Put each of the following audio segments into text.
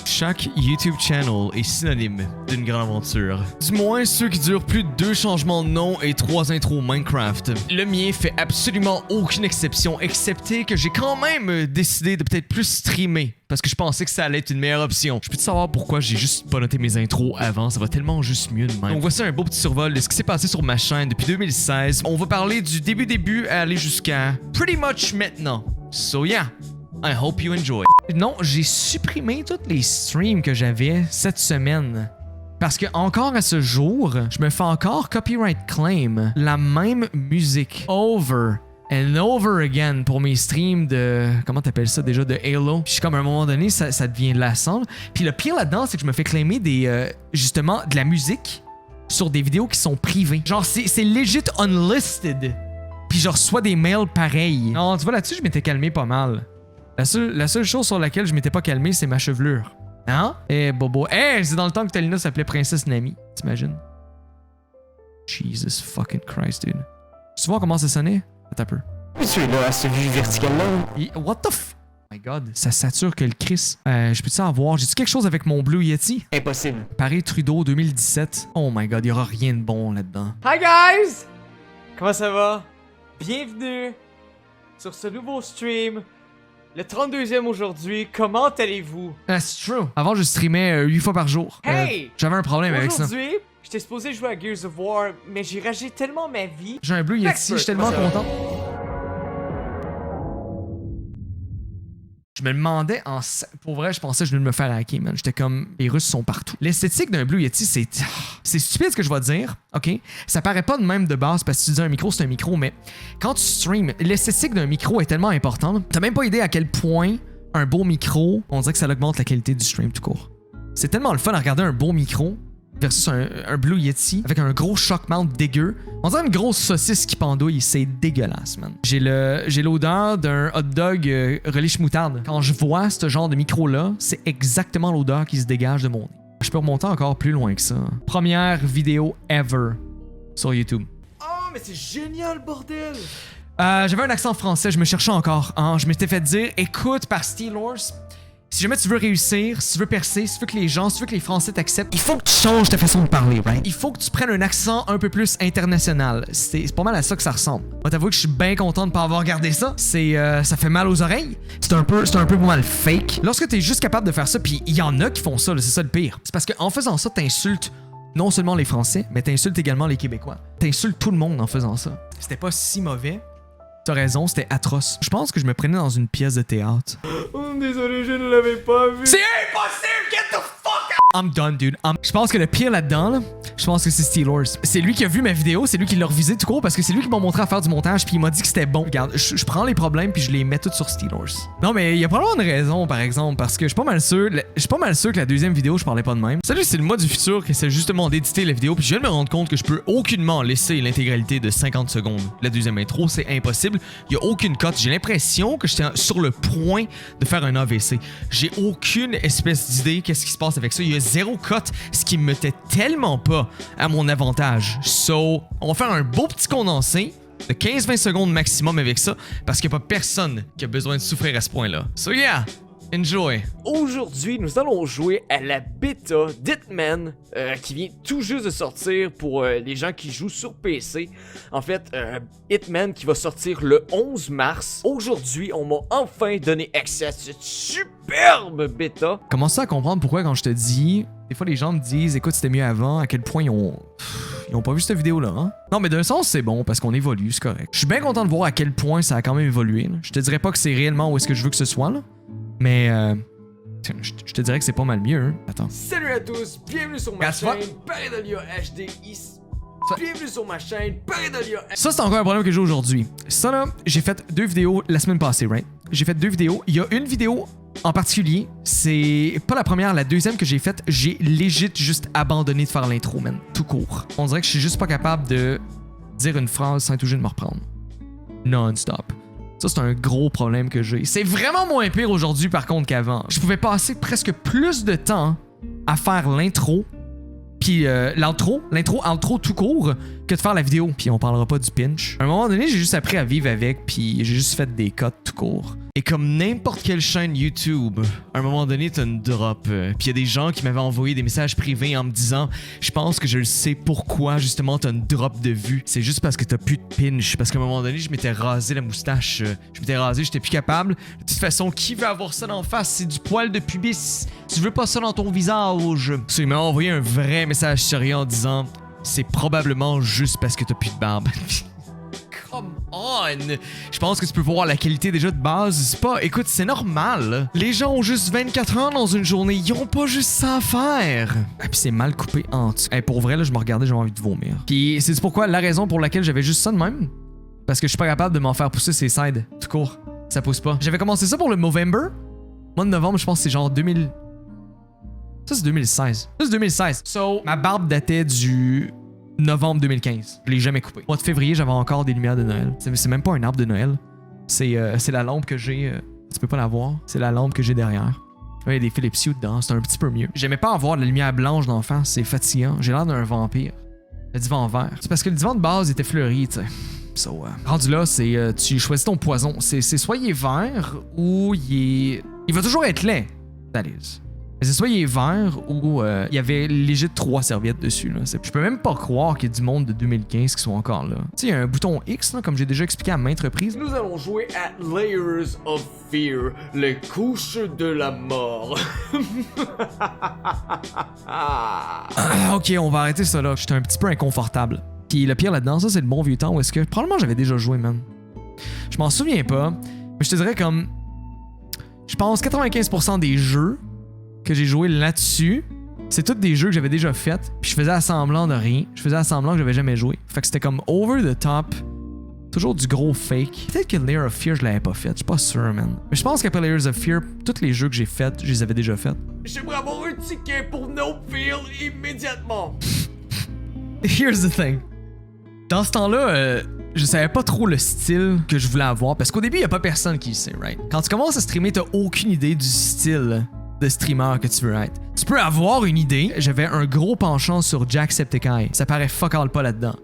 Chaque YouTube channel est synonyme d'une grande aventure. Du moins ceux qui durent plus de 2 changements de nom et 3 intros Minecraft. Le mien fait absolument aucune exception, excepté que j'ai quand même décidé de peut-être plus streamer. Parce que je pensais que ça allait être une meilleure option. Je peux te savoir pourquoi j'ai juste pas noté mes intros avant, ça va tellement juste mieux de même. Donc voici un beau petit survol de ce qui s'est passé sur ma chaîne depuis 2016. On va parler du début à aller jusqu'à pretty much maintenant. So yeah, I hope you enjoy. Non, j'ai supprimé tous les streams que j'avais cette semaine. Parce que encore à ce jour, je me fais encore copyright claim la même musique over and over again pour mes streams de... Comment t'appelles ça déjà? De Halo. Puis comme à un moment donné, ça devient lassant. Puis le pire là-dedans, c'est que je me fais claimer des... justement, de la musique sur des vidéos qui sont privées. Genre, c'est legit unlisted. Puis je reçois des mails pareils. Non, tu vois, là-dessus, je m'étais calmé pas mal. La seule chose sur laquelle je m'étais pas calmé, c'est ma chevelure. Hein? Eh, bobo. Eh, c'est dans le temps que Talina s'appelait Princesse Nami. T'imagines? Jesus fucking Christ, dude. Tu vois comment ça sonnait? Attends un peu. Celui-là, à ce vue verticalement. What the f... Oh my god, ça sature que le Chris. Je peux-tu en voir? J'ai-tu quelque chose avec mon Blue Yeti? Impossible. Paris Trudeau 2017. Oh my god, il y aura rien de bon là-dedans. Hi guys! Comment ça va? Bienvenue sur ce nouveau stream. Le 32e aujourd'hui, comment allez-vous? C'est true. Avant, je streamais 8 fois par jour. Hey! J'avais un problème avec ça. Aujourd'hui, j'étais supposé jouer à Gears of War, mais j'ai ragé tellement ma vie. J'ai un Blue Yeti, je suis tellement content. Je me demandais pour vrai, je pensais que je venais de me faire hacker, man. J'étais comme, les Russes sont partout. L'esthétique d'un Blue Yeti, c'est stupide ce que je vais te dire, ok? Ça paraît pas de même de base parce que tu dis un micro, c'est un micro, mais quand tu streams, l'esthétique d'un micro est tellement importante. T'as même pas idée à quel point un beau micro, on dirait que ça augmente la qualité du stream tout court. C'est tellement le fun à regarder un beau micro versus un Blue Yeti avec un gros shock mount dégueu. On dirait une grosse saucisse qui pendouille, c'est dégueulasse, man. J'ai l'odeur d'un hot dog relish moutarde. Quand je vois ce genre de micro-là, c'est exactement l'odeur qui se dégage de mon nez. Je peux remonter encore plus loin que ça. Première vidéo ever sur YouTube. Oh, mais c'est génial, bordel! J'avais un accent français, je me cherchais encore. Hein. Je m'étais fait dire, écoute, par Steelers, si jamais tu veux réussir, si tu veux percer, si tu veux que les Français t'acceptent, il faut que tu changes ta façon de parler, right? Il faut que tu prennes un accent un peu plus international. C'est pas mal à ça que ça ressemble. Moi, t'avoues que je suis bien content de pas avoir gardé ça. Ça fait mal aux oreilles. C'est un peu pas mal fake. Lorsque t'es juste capable de faire ça, puis il y en a qui font ça, c'est ça le pire. C'est parce qu'en faisant ça, t'insultes non seulement les Français, mais t'insultes également les Québécois. T'insultes tout le monde en faisant ça. C'était pas si mauvais. T'as raison, c'était atroce. Je pense que je me prenais dans une pièce de théâtre. Oh, désolé, je ne l'avais pas vu. C'est impossible! Get the fuck out! I'm done, dude. Je pense que le pire là-dedans, là, je pense que c'est Steelers. C'est lui qui a vu ma vidéo, c'est lui qui l'a revisé tout court parce que c'est lui qui m'a montré à faire du montage puis il m'a dit que c'était bon. Regarde, je prends les problèmes puis je les mets tous sur Steelers. Non, mais il y a probablement une raison, par exemple, parce que je suis pas mal sûr que la deuxième vidéo, je parlais pas de même. Salut, c'est le moi du futur qui essaie justement d'éditer la vidéo puis je viens de me rendre compte que je peux aucunement laisser l'intégralité de 50 secondes. La deuxième intro, c'est impossible. Il y a aucune cote. J'ai l'impression que j'étais sur le point de faire un AVC. J'ai aucune espèce d'idée qu'est-ce qui se passe avec ça. Il y a zéro cote, ce qui me mettait tellement pas à mon avantage. So, on va faire un beau petit condensé de 15-20 secondes maximum avec ça, parce qu'il n'y a pas personne qui a besoin de souffrir à ce point-là. So yeah, enjoy. Aujourd'hui, nous allons jouer à la bêta d'Hitman qui vient tout juste de sortir pour les gens qui jouent sur PC. En fait, Hitman qui va sortir le 11 mars. Aujourd'hui, on m'a enfin donné accès à cette superbe bêta. Commence à comprendre pourquoi quand je te dis... Des fois, les gens me disent, écoute, c'était mieux avant, à quel point ils ont pas vu cette vidéo-là, hein? Non, mais d'un sens, c'est bon, parce qu'on évolue, c'est correct. Je suis bien content de voir à quel point ça a quand même évolué. Là. Je te dirais pas que c'est réellement où est-ce que je veux que ce soit, là. Mais, je te dirais que c'est pas mal mieux, hein? Attends. Salut à tous, bienvenue sur ma chaîne, Pareidolia HD ici. Bienvenue sur ma chaîne, Pareidolia HD. Ça, c'est encore un problème que j'ai aujourd'hui. Ça, là, j'ai fait 2 vidéos la semaine passée, right? J'ai fait 2 vidéos. Il y a une vidéo en particulier, c'est pas la première, la deuxième que j'ai faite, j'ai legit juste abandonné de faire l'intro, man. Tout court. On dirait que je suis juste pas capable de dire une phrase sans être obligé de me reprendre. Non-stop. Ça, c'est un gros problème que j'ai. C'est vraiment moins pire aujourd'hui, par contre, qu'avant. Je pouvais passer presque plus de temps à faire l'intro, puis l'intro tout court, que de faire la vidéo. Puis on parlera pas du pinch. À un moment donné, j'ai juste appris à vivre avec, puis j'ai juste fait des cuts tout court. Et comme n'importe quelle chaîne YouTube, à un moment donné, t'as une drop. Puis il y a des gens qui m'avaient envoyé des messages privés en me disant « Je pense que je le sais pourquoi, justement, t'as une drop de vue. C'est juste parce que t'as plus de pinch. » Parce qu'à un moment donné, je m'étais rasé la moustache. Je m'étais rasé, j'étais plus capable. De toute façon, qui veut avoir ça d'en face? C'est du poil de pubis. Tu veux pas ça dans ton visage. So, il m'a envoyé un vrai message sérieux en disant « C'est probablement juste parce que t'as plus de barbe. » Come on! Je pense que tu peux voir la qualité déjà de base. C'est pas... Écoute, c'est normal. Les gens ont juste 24 heures dans une journée. Ils ont pas juste ça à faire. Et puis c'est mal coupé en dessous. Hey, pour vrai, là, je me regardais, j'avais envie de vomir. Puis c'est pourquoi la raison pour laquelle j'avais juste ça de même. Parce que je suis pas capable de m'en faire pousser ces sides. Tout court. Ça pousse pas. J'avais commencé ça pour le Movember. Mois de novembre, je pense que c'est genre 2000... Ça, c'est 2016. Ça, c'est 2016. So, ma barbe datait du... novembre 2015. Je l'ai jamais coupé. Au mois de février, j'avais encore des lumières de Noël. C'est même pas un arbre de Noël. C'est la lampe que j'ai... tu peux pas la voir. C'est la lampe que j'ai derrière. Il y a des Philips Hue dedans. C'est un petit peu mieux. J'aimais pas avoir de la lumière blanche d'en face. C'est fatigant. J'ai l'air d'un vampire. Le divan vert. C'est parce que le divan de base était fleuri, tu sais. So, rendu là, c'est... tu choisis ton poison. C'est soit il est vert ou il est... Il va toujours être laid. That is. C'est soit il est vert ou il y avait léger 3 serviettes dessus. Là. Je peux même pas croire qu'il y a du monde de 2015 qui sont encore là. Tu sais, il y a un bouton X, là, comme j'ai déjà expliqué à maintes reprises. Nous allons jouer à Layers of Fear, les couches de la mort. Ok, on va arrêter ça là. J'étais un petit peu inconfortable. Puis le pire là-dedans, ça c'est le bon vieux temps où est-ce que... Probablement j'avais déjà joué, man. Je m'en souviens pas, mais je te dirais comme... Je pense 95% des jeux que j'ai joué là-dessus, c'est tous des jeux que j'avais déjà fait, puis je faisais semblant de rien. Je faisais semblant que j'avais jamais joué. Fait que c'était comme over the top, toujours du gros fake. Peut-être que Layers of Fear, je l'avais pas fait, je suis pas sûr, man. Mais je pense qu'après Layers of Fear, tous les jeux que j'ai faits, je les avais déjà faits. J'aimerais avoir un ticket pour No Fear immédiatement. Here's the thing. Dans ce temps-là, je savais pas trop le style que je voulais avoir, parce qu'au début, y a pas personne qui le sait, right? Quand tu commences à streamer, t'as aucune idée du style de streamer que tu veux être. Tu peux avoir une idée. J'avais un gros penchant sur Jacksepticeye. Ça paraît fuck all pas là-dedans.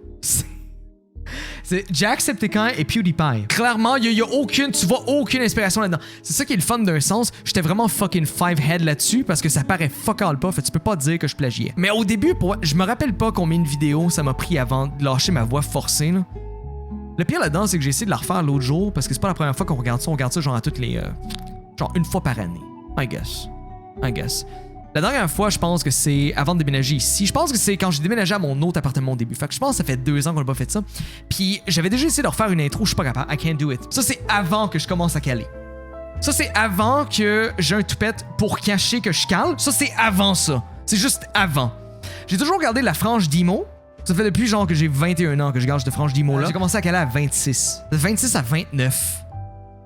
C'est Jacksepticeye et PewDiePie. Clairement, y a aucune, tu vois aucune inspiration là-dedans. C'est ça qui est le fun d'un sens. J'étais vraiment fucking five-head là-dessus parce que ça paraît fuck all pas. Fait tu peux pas dire que je plagiais. Mais au début, je me rappelle pas combien de vidéos ça m'a pris avant de lâcher ma voix forcée, là. Le pire là-dedans, c'est que j'ai essayé de la refaire l'autre jour parce que c'est pas la première fois qu'on regarde ça. On regarde ça genre à toutes les... genre une fois par année. I guess. La dernière fois, je pense que c'est avant de déménager ici. Je pense que c'est quand j'ai déménagé à mon autre appartement au début. Fait que je pense que ça fait 2 ans qu'on n'a pas fait ça. Puis j'avais déjà essayé de refaire une intro, je suis pas capable. I can't do it. Ça, c'est avant que je commence à caler. Ça, c'est avant que j'ai un toupette pour cacher que je cale. Ça, c'est avant ça. C'est juste avant. J'ai toujours gardé la frange d'emo. Ça fait depuis genre que j'ai 21 ans que je garde cette frange d'emo là. J'ai commencé à caler à 26. De 26 à 29.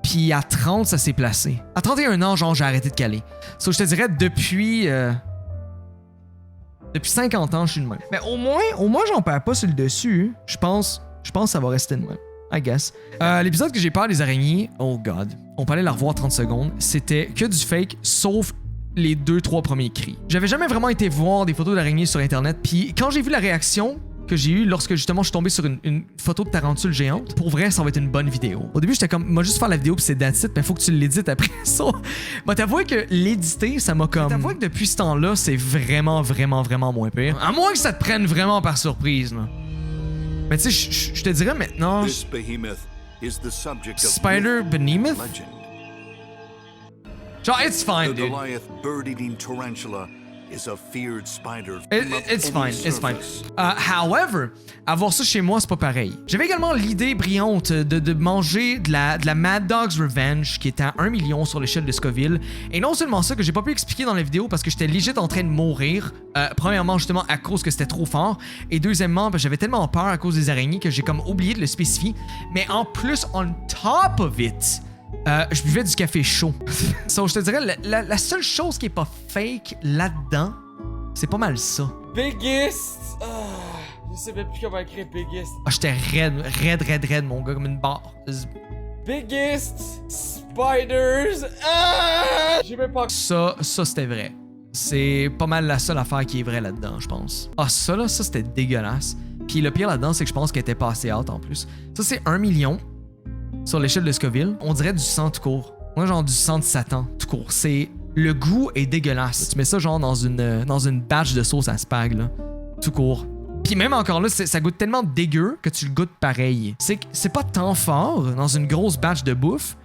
Puis à 30, ça s'est placé. À 31 ans, genre, j'ai arrêté de caler. So, je te dirais, depuis 50 ans, je suis de même. Mais au moins, j'en perds pas sur le dessus. Je pense que ça va rester de même. I guess. L'épisode que j'ai parlé des araignées, oh god, on peut aller la revoir 30 secondes. C'était que du fake, sauf les 2-3 premiers cris. J'avais jamais vraiment été voir des photos d'araignées sur internet. Puis quand j'ai vu la réaction que j'ai eu lorsque justement je suis tombé sur une photo de tarentule géante. Pour vrai, ça va être une bonne vidéo. Au début, j'étais comme, moi juste faire la vidéo puis c'est that's it, mais faut que tu l'édites après ça. Mais t'avouer que l'éditer, ça m'a comme... T'avouer que depuis ce temps-là, c'est vraiment moins pire. À moins que ça te prenne vraiment par surprise, là. Mais tu sais, je te dirais maintenant... Spider Behemoth? Genre, it's fine, dude. It's fine. However, avoir ça chez moi, c'est pas pareil. J'avais également l'idée brillante de manger de la Mad Dog's Revenge, qui était à 1 million sur l'échelle de Scoville. Et non seulement ça, que j'ai pas pu expliquer dans la vidéo parce que j'étais legit en train de mourir. Premièrement, justement, à cause que c'était trop fort. Et deuxièmement, parce que j'avais tellement peur à cause des araignées que j'ai comme oublié de le spécifier. Mais en plus, on top of it... je buvais du café chaud. So, je te dirais, la seule chose qui est pas fake là-dedans, c'est pas mal ça. Biggest! Je sais même plus comment écrire Biggest. J'étais raide, mon gars, comme une barre. Biggest Spiders! J'ai même pas... Ça c'était vrai. C'est pas mal la seule affaire qui est vraie là-dedans, je pense. Ça c'était dégueulasse. Puis le pire là-dedans, c'est que je pense qu'elle était passée out en plus. Ça, c'est 1 million sur l'échelle de Scoville. On dirait du sang tout court. On a genre du sang de Satan tout court. Le goût est dégueulasse. Tu mets ça genre dans une batch de sauce à spag, là. Tout court. Puis même encore là, ça goûte tellement dégueu que tu le goûtes pareil. C'est pas tant fort dans une grosse batch de bouffe,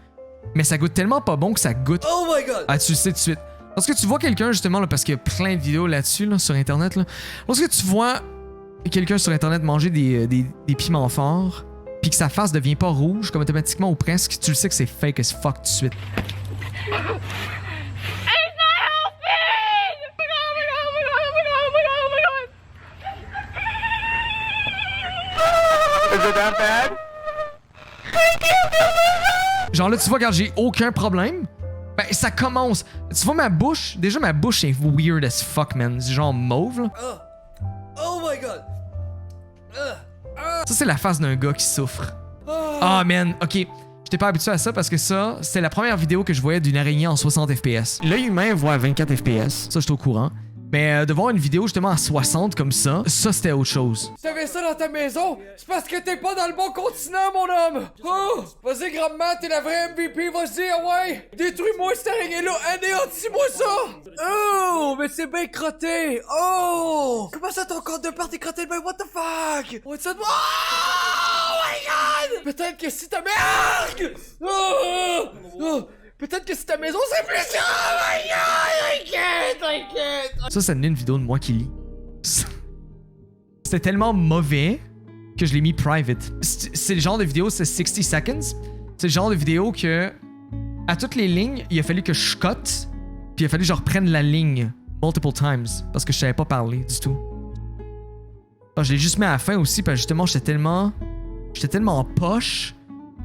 mais ça goûte tellement pas bon que ça goûte. Oh my god! Ah, tu le sais tout de suite. Lorsque tu vois quelqu'un, justement, là, parce qu'il y a plein de vidéos là-dessus, là, sur Internet, là. Lorsque tu vois quelqu'un sur Internet manger des piments forts, puis que sa face devient pas rouge, comme automatiquement ou presque, tu le sais que c'est fake as fuck tout de suite. Genre là, tu vois, regarde, j'ai aucun problème. Ben, ça commence. Tu vois ma bouche? Déjà, ma bouche est weird as fuck, man. C'est genre mauve, là. Oh my god! Ça, c'est la face d'un gars qui souffre. Ah, man, ok. J'étais pas habitué à ça parce que ça, c'était la première vidéo que je voyais d'une araignée en 60 FPS. L'œil humain voit à 24 FPS. Ça, j'étais au courant. Mais de voir une vidéo justement à 60 comme ça c'était autre chose. Si t'avais ça dans ta maison, c'est parce que t'es pas dans le bon continent, mon homme! Oh! Vas-y, grand-mère, t'es la vraie MVP, vas-y, ouais! Détruis-moi cette araignée-là, anéantis-moi ça! Oh! Mais c'est bien crotté! Oh! Comment ça, ton compte de part est crotté? Ben, what the fuck? What's that? Oh my god! Peut-être que si ta merde! Oh! Oh! Peut-être que si ta maison c'est plus... Oh my god! T'inquiète! Ça donnait une vidéo de moi qui lit. C'était tellement mauvais que je l'ai mis private. C'est le genre de vidéo, c'est 60 seconds. C'est le genre de vidéo que, à toutes les lignes, il a fallu que je cut, puis il a fallu que je reprenne la ligne multiple times, parce que je savais pas parler du tout. Alors, je l'ai juste mis à la fin aussi, parce que justement, j'étais tellement en poche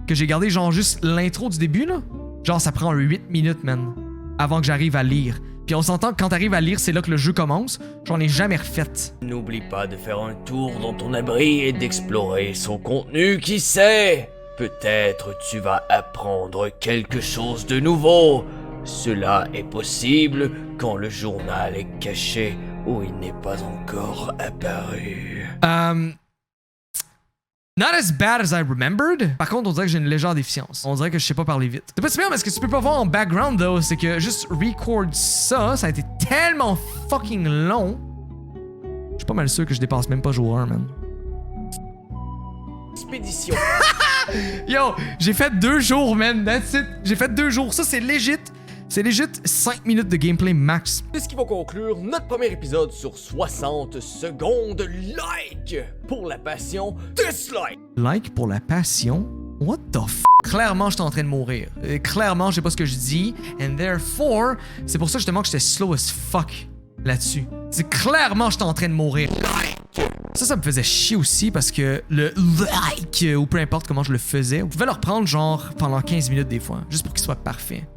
que j'ai gardé genre juste l'intro du début, là. Genre, ça prend 8 minutes, man, avant que j'arrive à lire. Puis on s'entend que quand t'arrives à lire, c'est là que le jeu commence. J'en ai jamais refait. N'oublie pas de faire un tour dans ton abri et d'explorer son contenu, qui sait? Peut-être tu vas apprendre quelque chose de nouveau. Cela est possible quand le journal est caché ou il n'est pas encore apparu. Not as bad as I remembered. Par contre, on dirait que j'ai une légère déficience. On dirait que je sais pas parler vite. C'est pas si bien, mais ce que tu peux pas voir en background, though, c'est que juste record ça a été tellement fucking long. Je suis pas mal sûr que je dépasse même pas jour 1, man. Expédition. Yo, j'ai fait 2 jours, man. That's it. J'ai fait 2 jours. Ça, c'est legit. C'est legit 5 minutes de gameplay max. C'est ce qui va conclure notre premier épisode sur 60 secondes. Like pour la passion, dislike. Like pour la passion? What the f***? Clairement, j'étais en train de mourir. Clairement, je sais pas ce que je dis. And therefore, c'est pour ça justement que j'étais slow as fuck là-dessus. C'est clairement j'étais en train de mourir. Ça me faisait chier aussi parce que le like, ou peu importe comment je le faisais, vous pouvez le reprendre genre pendant 15 minutes des fois, juste pour qu'il soit parfait.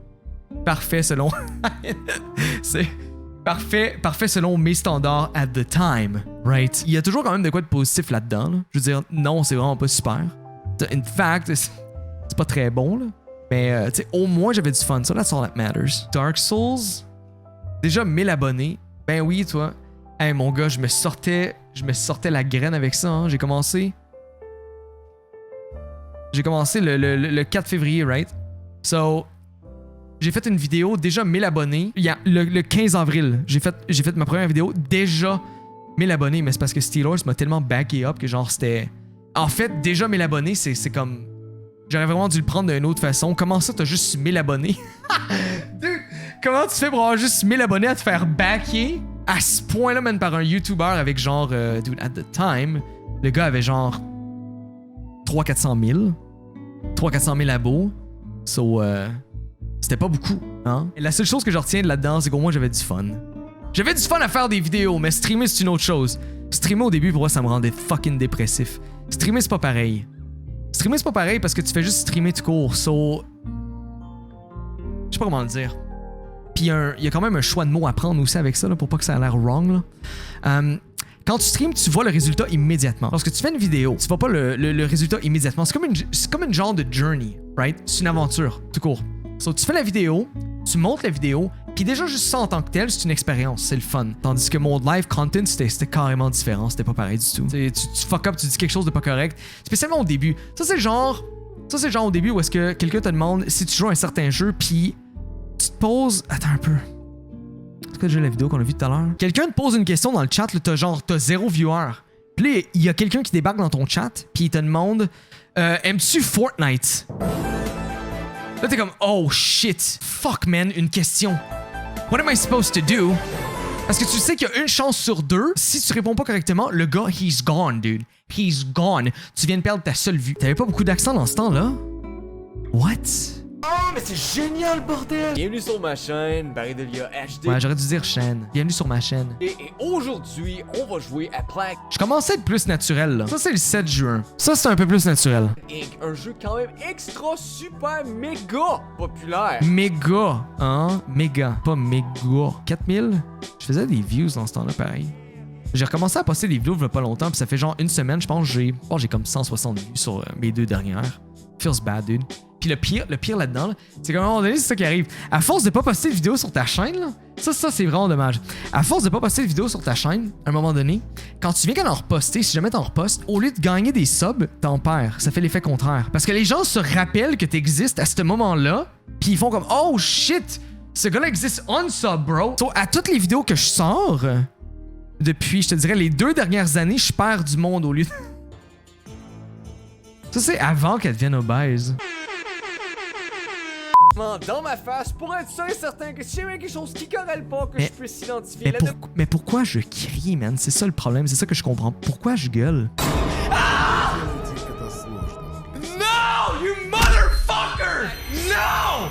Parfait selon... c'est parfait selon mes standards at the time, right? Il y a toujours quand même de quoi de positif là-dedans, là. Je veux dire, non, c'est vraiment pas super. In fact, c'est pas très bon, là. Mais, tu sais, au moins j'avais du fun, so that's all that matters. Dark Souls, déjà 1000 abonnés. Ben oui, toi. Hey, mon gars, je me sortais la graine avec ça, hein. J'ai commencé le 4 février, right? So... J'ai fait une vidéo, déjà 1000 abonnés. Il y a le 15 avril, j'ai fait ma première vidéo, déjà 1000 abonnés, mais c'est parce que Steelers m'a tellement backé up que genre c'était... En fait, déjà 1000 abonnés, c'est comme... J'aurais vraiment dû le prendre d'une autre façon. Comment ça, t'as juste 1000 abonnés? Dude, comment tu fais pour avoir juste 1000 abonnés à te faire backer à ce point-là, même par un YouTuber avec genre... dude, at the time, le gars avait genre 300-400 000. 300-400 000 abos. So, c'était pas beaucoup, hein? Et la seule chose que je retiens de là-dedans, c'est qu'au moins j'avais du fun. J'avais du fun à faire des vidéos, mais streamer, c'est une autre chose. Streamer au début, pour moi, ça me rendait fucking dépressif. Streamer, c'est pas pareil. Streamer, c'est pas pareil parce que tu fais juste streamer tout court, so... Je sais pas comment le dire. Puis il y a quand même un choix de mots à prendre aussi avec ça, là, pour pas que ça ait l'air wrong, là. Quand tu streames, tu vois le résultat immédiatement. Lorsque tu fais une vidéo, tu vois pas le résultat immédiatement. C'est comme une genre de journey, right? C'est une aventure, tout court. So, tu fais la vidéo, tu montes la vidéo, Puis déjà, juste ça en tant que tel, c'est une expérience, c'est le fun. Tandis que mon live content, c'était carrément différent, c'était pas pareil du tout. Tu fuck up, tu dis quelque chose de pas correct. Spécialement au début. Ça, c'est le genre au début où est-ce que quelqu'un te demande si tu joues à un certain jeu, puis tu te poses... Attends un peu. C'est quoi déjà la vidéo qu'on a vue tout à l'heure? Quelqu'un te pose une question dans le chat, là, t'as 0 viewer. Puis là, il y a quelqu'un qui débarque dans ton chat, puis il te demande aimes-tu Fortnite? Là, t'es comme oh shit, fuck man, une question. What am I supposed to do? Parce que tu sais qu'il y a une chance sur 2, si tu réponds pas correctement, le gars, he's gone, dude. He's gone. Tu viens de perdre ta seule vue. T'avais pas beaucoup d'accent dans ce temps-là? What? Oh, mais c'est génial, bordel! Bienvenue sur ma chaîne, Barrydelia HD. Ouais, j'aurais dû dire chaîne. Bienvenue sur ma chaîne. Et aujourd'hui, on va jouer à Plague Je commençais à être plus naturel, là. Ça, c'est le 7 juin. Ça, c'est un peu plus naturel. Inc. Un jeu quand même extra, super, méga populaire. Méga, hein? Méga, pas méga. 4000? Je faisais des views dans ce temps-là, pareil. J'ai recommencé à poster des vidéos il y a pas longtemps, puis ça fait genre une semaine, je pense, j'ai comme 160 vues sur mes 2 dernières. Feels bad, dude. Puis le pire là-dedans, là, c'est qu'à un moment donné, c'est ça qui arrive. À force de pas poster de vidéos sur ta chaîne, là, ça c'est vraiment dommage. À force de pas poster de vidéos sur ta chaîne, à un moment donné, quand tu viens qu'à en reposter, si jamais t'en repostes, au lieu de gagner des subs, t'en perds. Ça fait l'effet contraire. Parce que les gens se rappellent que t'existes à ce moment-là, puis ils font comme oh shit, ce gars-là existe on sub, bro. So, à toutes les vidéos que je sors, depuis, je te dirais, les 2 dernières années, je perds du monde au lieu de... Ça, c'est avant qu'elle devienne obèse. Dans ma face pour être sûr et certain que si jamais quelque chose qui corrèle pas, que je puisse identifier mais pourquoi je crie, man? C'est ça le problème, c'est ça que je comprends. Pourquoi je gueule? Ah! No, you motherfucker! No!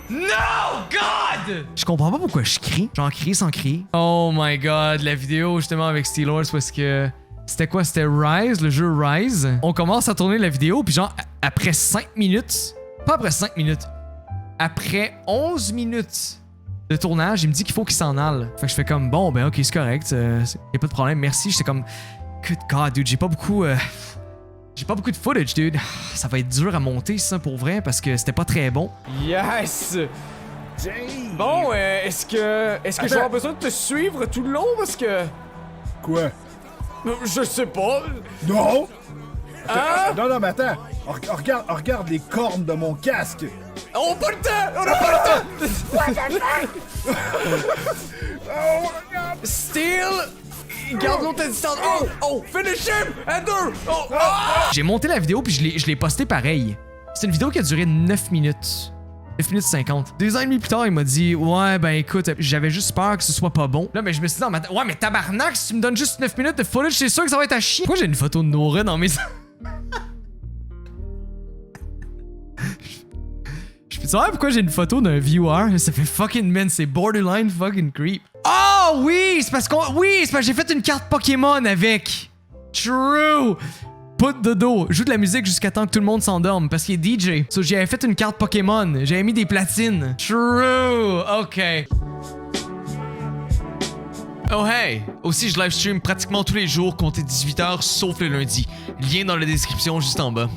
No, God! Je comprends pas pourquoi je crie. J'en crie sans crier. Oh my God, la vidéo justement avec Steelers parce que... C'était quoi? C'était Rise, le jeu Rise. On commence à tourner la vidéo, puis genre, après 5 minutes... Pas après 5 minutes. Après 11 minutes de tournage, il me dit qu'il faut qu'il s'en aille. Fait que je fais comme, bon, ben ok, c'est correct. Y'a pas de problème, merci. J'étais comme, good God, dude, j'ai pas beaucoup de footage, dude. Ça va être dur à monter, ça, pour vrai, parce que c'était pas très bon. Yes! Bon, est-ce que je vais avoir besoin de te suivre tout le long, parce que... Quoi? Je sais pas. Non! Hein? Non, mais attends. Regarde les cornes de mon casque. On a pas le temps! On a pas le temps! Steel! Garde l'autre à distance. Oh! Finish him! À 2! Oh! J'ai monté la vidéo, puis je l'ai postée pareil. C'est une vidéo qui a duré 9 minutes. 9 minutes 50. 2 ans et demi plus tard, il m'a dit ouais, ben écoute, j'avais juste peur que ce soit pas bon. Là, mais je me suis dit, ouais, mais tabarnak, si tu me donnes juste 9 minutes de footage, c'est sûr que ça va être à chier. Pourquoi j'ai une photo de Nora dans mes. Je peux savoir pourquoi j'ai une photo d'un viewer? Ça fait fucking man, c'est borderline fucking creep. Oh oui, c'est parce que j'ai fait une carte Pokémon avec. True. Put de dos. Joue de la musique jusqu'à temps que tout le monde s'endorme parce qu'il est DJ. So j'avais fait une carte Pokémon. J'avais mis des platines. True. Ok. Oh hey! Aussi, je livestream pratiquement tous les jours, comptez 18h, sauf le lundi. Lien dans la description juste en bas.